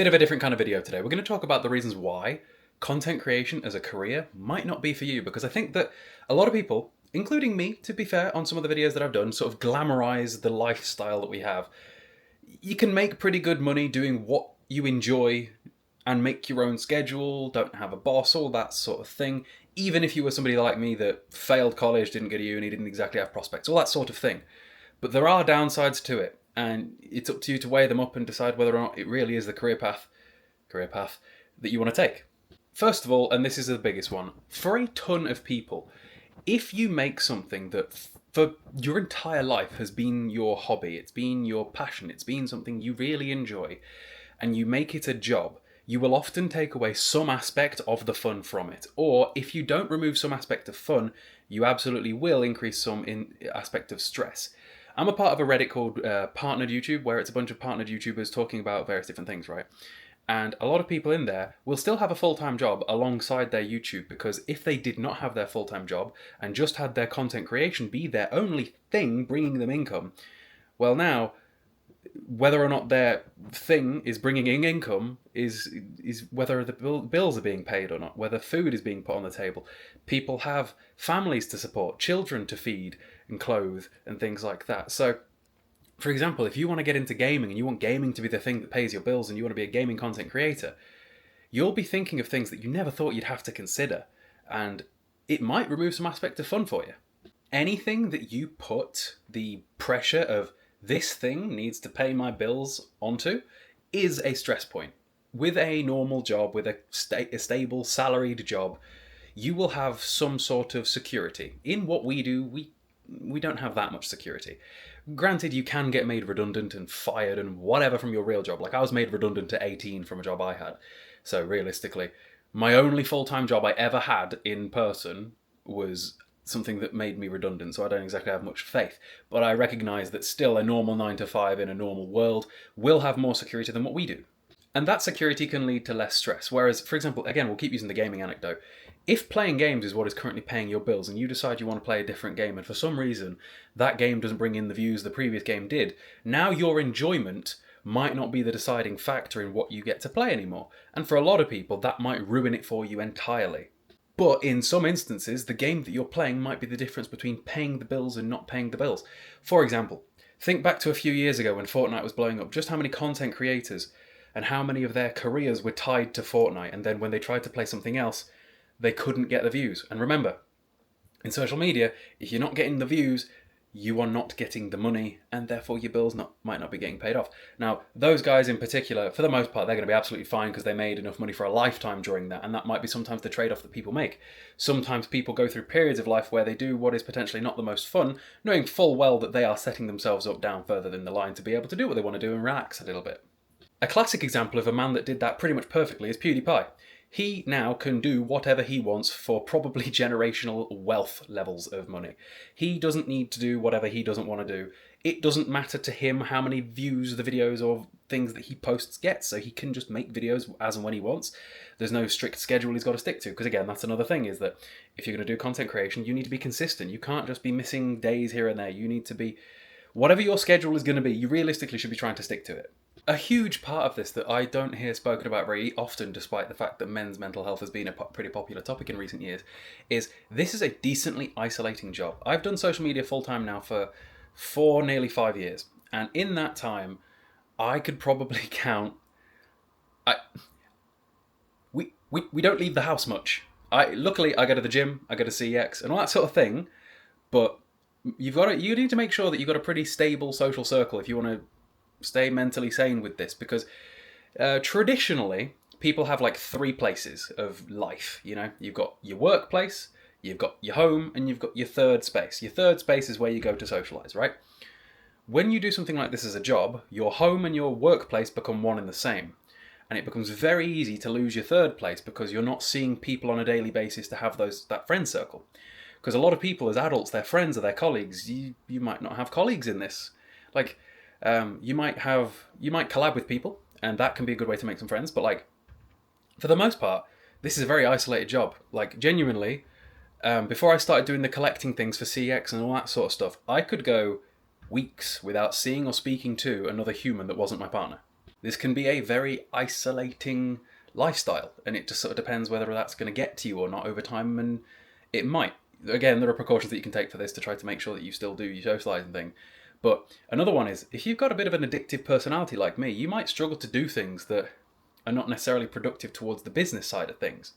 Bit of a different kind of video today. We're going to talk about the reasons why content creation as a career might not be for you, because I think that a lot of people, including me, to be fair, on some of the videos that I've done, sort of glamorize the lifestyle that we have. You can make pretty good money doing what you enjoy and make your own schedule, don't have a boss, all that sort of thing. Even if you were somebody like me that failed college, didn't go to uni, didn't exactly have prospects, all that sort of thing. But there are downsides to it, and it's up to you to weigh them up and decide whether or not it really is the career path that you want to take. First of all, and this is the biggest one, for a ton of people, if you make something that for your entire life has been your hobby, it's been your passion, it's been something you really enjoy, and you make it a job, you will often take away some aspect of the fun from it. Or if you don't remove some aspect of fun, you absolutely will increase some aspect of stress. I'm a part of a Reddit called Partnered YouTube, where it's a bunch of partnered YouTubers talking about various different things, right? And a lot of people in there will still have a full-time job alongside their YouTube, because if they did not have their full-time job and just had their content creation be their only thing bringing them income, well now, whether or not their thing is bringing in income is whether the bills are being paid or not, whether food is being put on the table. People have families to support, children to feed and clothe and things like that. So, for example, if you want to get into gaming and you want gaming to be the thing that pays your bills and you want to be a gaming content creator, you'll be thinking of things that you never thought you'd have to consider, and it might remove some aspect of fun for you. Anything that you put the pressure of this thing needs to pay my bills onto is a stress point. With a normal job, with a stable salaried job, you will have some sort of security. In what we do, we don't have that much security. Granted, you can get made redundant and fired and whatever from your real job. Like, I was made redundant at 18 from a job I had. So realistically, my only full-time job I ever had in person was something that made me redundant, so I don't exactly have much faith. But I recognise that still a normal 9 to 5 in a normal world will have more security than what we do. And that security can lead to less stress. Whereas, for example, again, we'll keep using the gaming anecdote. If playing games is what is currently paying your bills and you decide you want to play a different game and for some reason that game doesn't bring in the views the previous game did, now your enjoyment might not be the deciding factor in what you get to play anymore. And for a lot of people, that might ruin it for you entirely. But in some instances, the game that you're playing might be the difference between paying the bills and not paying the bills. For example, think back to a few years ago when Fortnite was blowing up, just how many content creators and how many of their careers were tied to Fortnite, and then when they tried to play something else, they couldn't get the views. And remember, in social media, if you're not getting the views, you are not getting the money, and therefore your bills might not be getting paid off. Now, those guys in particular, for the most part, they're going to be absolutely fine because they made enough money for a lifetime during that, and that might be sometimes the trade-off that people make. Sometimes people go through periods of life where they do what is potentially not the most fun, knowing full well that they are setting themselves up down further in the line to be able to do what they want to do and relax a little bit. A classic example of a man that did that pretty much perfectly is PewDiePie. He now can do whatever he wants for probably generational wealth levels of money. He doesn't need to do whatever he doesn't want to do. It doesn't matter to him how many views the videos or things that he posts get, so he can just make videos as and when he wants. There's no strict schedule he's got to stick to, because again, that's another thing, is that if you're going to do content creation, you need to be consistent. You can't just be missing days here and there. You need to be, whatever your schedule is going to be, you realistically should be trying to stick to it. A huge part of this that I don't hear spoken about very often, despite the fact that men's mental health has been a pretty popular topic in recent years, is this is a decently isolating job. I've done social media full-time now for nearly 5 years, and in that time, I could probably count... We don't leave the house much. Luckily, I go to the gym, I go to CX, and all that sort of thing, but you need to make sure that you've got a pretty stable social circle if you want to stay mentally sane with this, because traditionally people have like 3 places of life. You know, you've got your workplace, you've got your home, and you've got your third space. Your third space is where you go to socialize, right? When you do something like this as a job, your home and your workplace become one and the same, and it becomes very easy to lose your third place because you're not seeing people on a daily basis to have that friend circle. Because a lot of people as adults, their friends are their colleagues. You might not have colleagues in this. Like, you might collab with people, and that can be a good way to make some friends, but like, for the most part, this is a very isolated job. Like, genuinely, before I started doing the collecting things for CX and all that sort of stuff, I could go weeks without seeing or speaking to another human that wasn't my partner. This can be a very isolating lifestyle, and it just sort of depends whether that's going to get to you or not over time, and it might. Again, there are precautions that you can take for this to try to make sure that you still do your socializing thing. But another one is, if you've got a bit of an addictive personality like me, you might struggle to do things that are not necessarily productive towards the business side of things.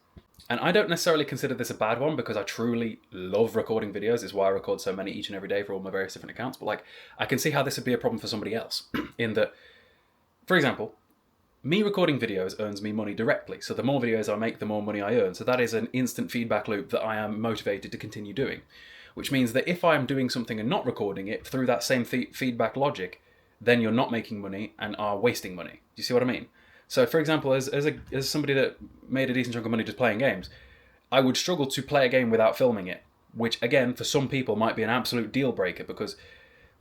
And I don't necessarily consider this a bad one, because I truly love recording videos. It's why I record so many each and every day for all my various different accounts. But like, I can see how this would be a problem for somebody else in that, for example, me recording videos earns me money directly. So the more videos I make, the more money I earn. So that is an instant feedback loop that I am motivated to continue doing. Which means that if I'm doing something and not recording it through that same feedback logic, then you're not making money and are wasting money. Do you see what I mean? So for example, as somebody that made a decent chunk of money just playing games, I would struggle to play a game without filming it. Which again, for some people might be an absolute deal breaker, because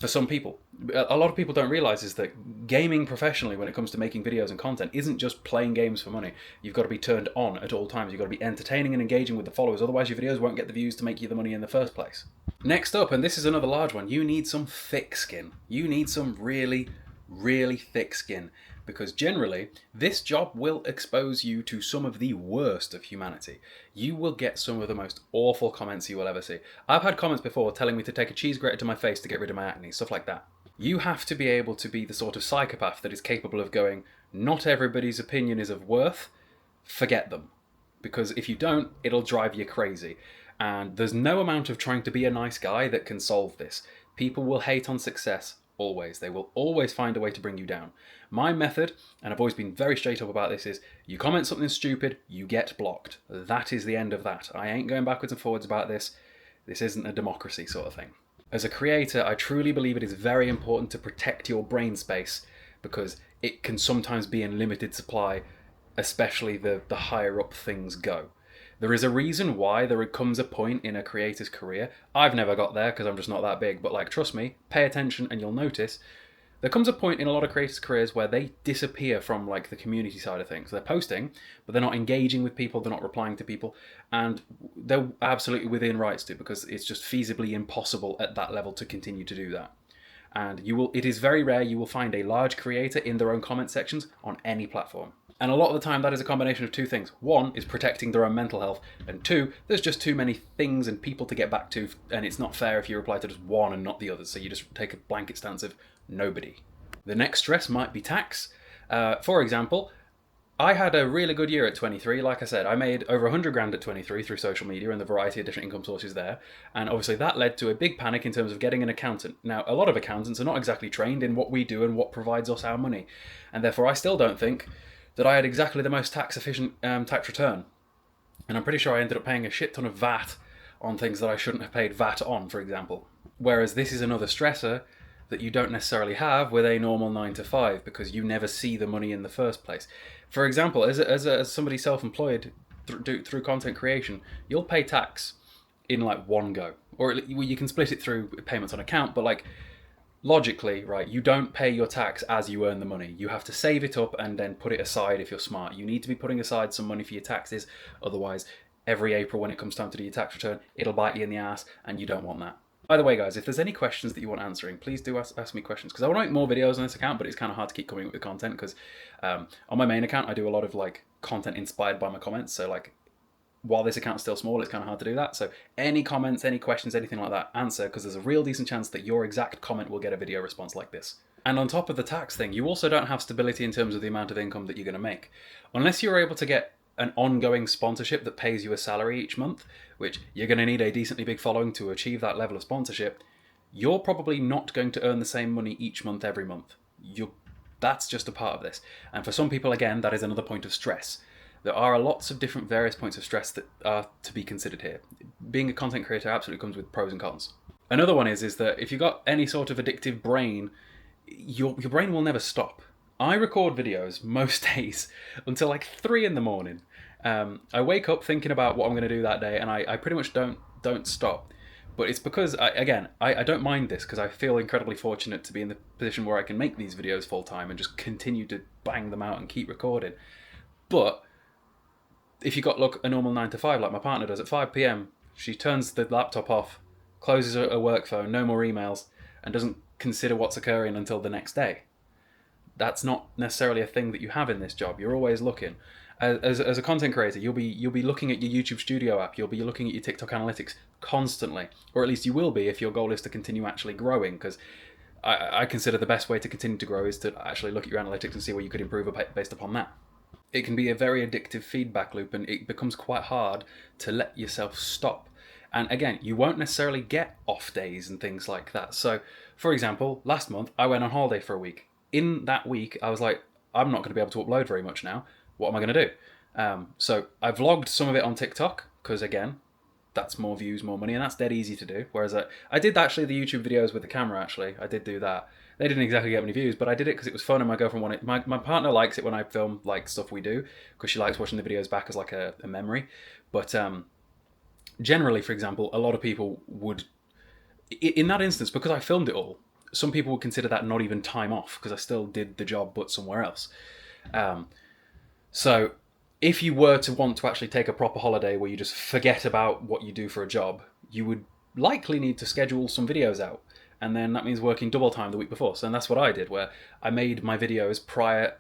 for some people, a lot of people don't realize is that gaming professionally, when it comes to making videos and content, isn't just playing games for money. You've got to be turned on at all times. You've got to be entertaining and engaging with the followers. Otherwise, your videos won't get the views to make you the money in the first place. Next up, and this is another large one, you need some thick skin. You need some really, really thick skin. Because generally, this job will expose you to some of the worst of humanity. You will get some of the most awful comments you will ever see. I've had comments before telling me to take a cheese grater to my face to get rid of my acne, stuff like that. You have to be able to be the sort of psychopath that is capable of going, not everybody's opinion is of worth, forget them. Because if you don't, it'll drive you crazy. And there's no amount of trying to be a nice guy that can solve this. People will hate on success. Always. They will always find a way to bring you down. My method, and I've always been very straight up about this, is you comment something stupid, you get blocked. That is the end of that. I ain't going backwards and forwards about this. This isn't a democracy sort of thing. As a creator, I truly believe it is very important to protect your brain space, because it can sometimes be in limited supply, especially the higher up things go. There is a reason why there comes a point in a creator's career. I've never got there because I'm just not that big, but like, trust me, pay attention and you'll notice there comes a point in a lot of creators' careers where they disappear from like the community side of things. They're posting, but they're not engaging with people, they're not replying to people, and they're absolutely within rights to, because it's just feasibly impossible at that level to continue to do that. And it is very rare you will find a large creator in their own comment sections on any platform. And a lot of the time that is a combination of two things. One is protecting their own mental health, and two, there's just too many things and people to get back to, and it's not fair if you reply to just one and not the others, so you just take a blanket stance of nobody. The next stress might be tax. For example, I had a really good year at 23. Like I said, I made over 100 grand at 23 through social media and the variety of different income sources there. And obviously that led to a big panic in terms of getting an accountant. Now, a lot of accountants are not exactly trained in what we do and what provides us our money. And therefore, I still don't think that I had exactly the most tax efficient tax return. And I'm pretty sure I ended up paying a shit ton of VAT on things that I shouldn't have paid VAT on, for example. Whereas this is another stressor that you don't necessarily have with a normal 9 to 5, because you never see the money in the first place. For example, as somebody self-employed through content creation, you'll pay tax in like one go, or you can split it through payments on account, but like logically, right, you don't pay your tax as you earn the money. You have to save it up and then put it aside if you're smart. You need to be putting aside some money for your taxes, otherwise every April when it comes time to do your tax return, it'll bite you in the ass, and you don't want that. By the way, guys, if there's any questions that you want answering, please do ask me questions, because I want to make more videos on this account, but it's kind of hard to keep coming up with content, because on my main account, I do a lot of like content inspired by my comments. So like, while this account's still small, it's kind of hard to do that. So any comments, any questions, anything like that, answer, because there's a real decent chance that your exact comment will get a video response like this. And on top of the tax thing, you also don't have stability in terms of the amount of income that you're going to make. Unless you're able to get an ongoing sponsorship that pays you a salary each month, which you're going to need a decently big following to achieve that level of sponsorship, you're probably not going to earn the same money each month every month. That's just a part of this. And for some people, again, that is another point of stress. There are lots of different various points of stress that are to be considered here. Being a content creator absolutely comes with pros and cons. Another one is that if you've got any sort of addictive brain, your brain will never stop. I record videos most days until like 3 in the morning. I wake up thinking about what I'm going to do that day, and I pretty much don't stop. But it's because, I don't mind this, because I feel incredibly fortunate to be in the position where I can make these videos full time and just continue to bang them out and keep recording. But if you got a normal 9 to 5 like my partner does, at 5 p.m, she turns the laptop off, closes her work phone, no more emails, and doesn't consider what's occurring until the next day. that's not necessarily a thing that you have in this job. You're always looking. As a content creator, you'll be looking at your YouTube Studio app, you'll be looking at your TikTok analytics constantly, or at least you will be if your goal is to continue actually growing. Because I consider the best way to continue to grow is to actually look at your analytics and see where you could improve based upon that. It can be a very addictive feedback loop, and it becomes quite hard to let yourself stop. And again, you won't necessarily get off days and things like that. So, for example, last month I went on holiday for a week. In that week, I was like, I'm not going to be able to upload very much now. What am I going to do? So I vlogged some of it on TikTok because, again, that's more views, more money, and that's dead easy to do. Whereas I did actually the YouTube videos with the camera, actually. I did do that. They didn't exactly get many views, but I did it because it was fun and my girlfriend wanted... My partner likes it when I film like stuff we do because she likes watching the videos back as like a memory. But generally, for example, a lot of people would... In that instance, because I filmed it all, some people would consider that not even time off because I still did the job but somewhere else. So if you were to want to actually take a proper holiday where you just forget about what you do for a job, you would likely need to schedule some videos out. And then that means working double time the week before. So that's what I did, where I made my videos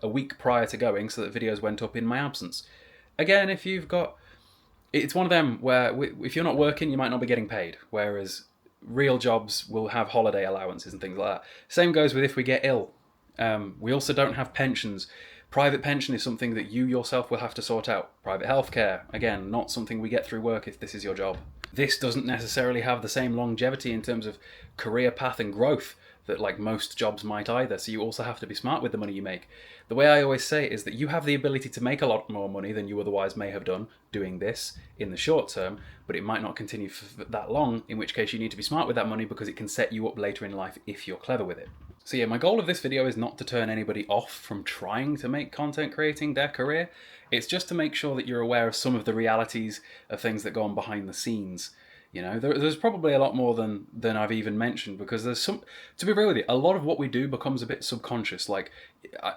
a week prior to going so that videos went up in my absence. Again, if you've got... It's one of them where if you're not working, you might not be getting paid. Whereas real jobs will have holiday allowances and things like that. Same goes with if we get ill. We also don't have pensions. Private pension is something that you yourself will have to sort out. Private healthcare, again, not something we get through work if this is your job. This doesn't necessarily have the same longevity in terms of career path and growth that like most jobs might either, so you also have to be smart with the money you make. The way I always say it is that you have the ability to make a lot more money than you otherwise may have done doing this in the short term, but it might not continue for that long, in which case you need to be smart with that money because it can set you up later in life if you're clever with it. So yeah, my goal of this video is not to turn anybody off from trying to make content creating their career. It's just to make sure that you're aware of some of the realities of things that go on behind the scenes. You know, there's probably a lot more than I've even mentioned, because there's some, to be real with you, a lot of what we do becomes a bit subconscious. Like,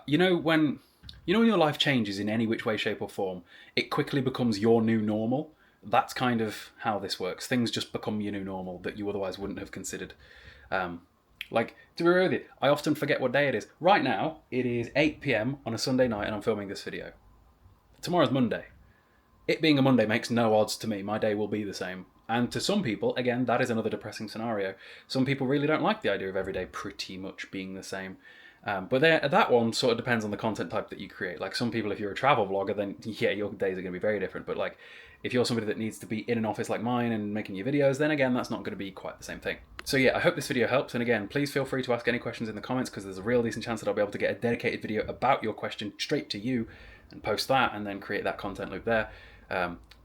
when your life changes in any which way, shape or form, it quickly becomes your new normal. That's kind of how this works. Things just become your new normal that you otherwise wouldn't have considered. Like, to be real with you, I often forget what day it is. Right now, it is 8 PM on a Sunday night and I'm filming this video. Tomorrow's Monday. It being a Monday makes no odds to me. My day will be the same. And to some people, again, that is another depressing scenario. Some people really don't like the idea of every day pretty much being the same. But that one sort of depends on the content type that you create. Like some people, if you're a travel vlogger, then yeah, your days are going to be very different. But like, if you're somebody that needs to be in an office like mine and making your videos, then again, that's not going to be quite the same thing. So yeah, I hope this video helps. And again, please feel free to ask any questions in the comments, because there's a real decent chance that I'll be able to get a dedicated video about your question straight to you and post that and then create that content loop there.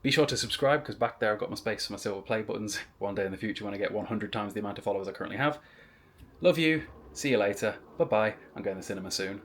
Be sure to subscribe, because back there I've got my space for my silver play buttons one day in the future when I get 100 times the amount of followers I currently have. Love you. See you later. Bye-bye. I'm going to the cinema soon.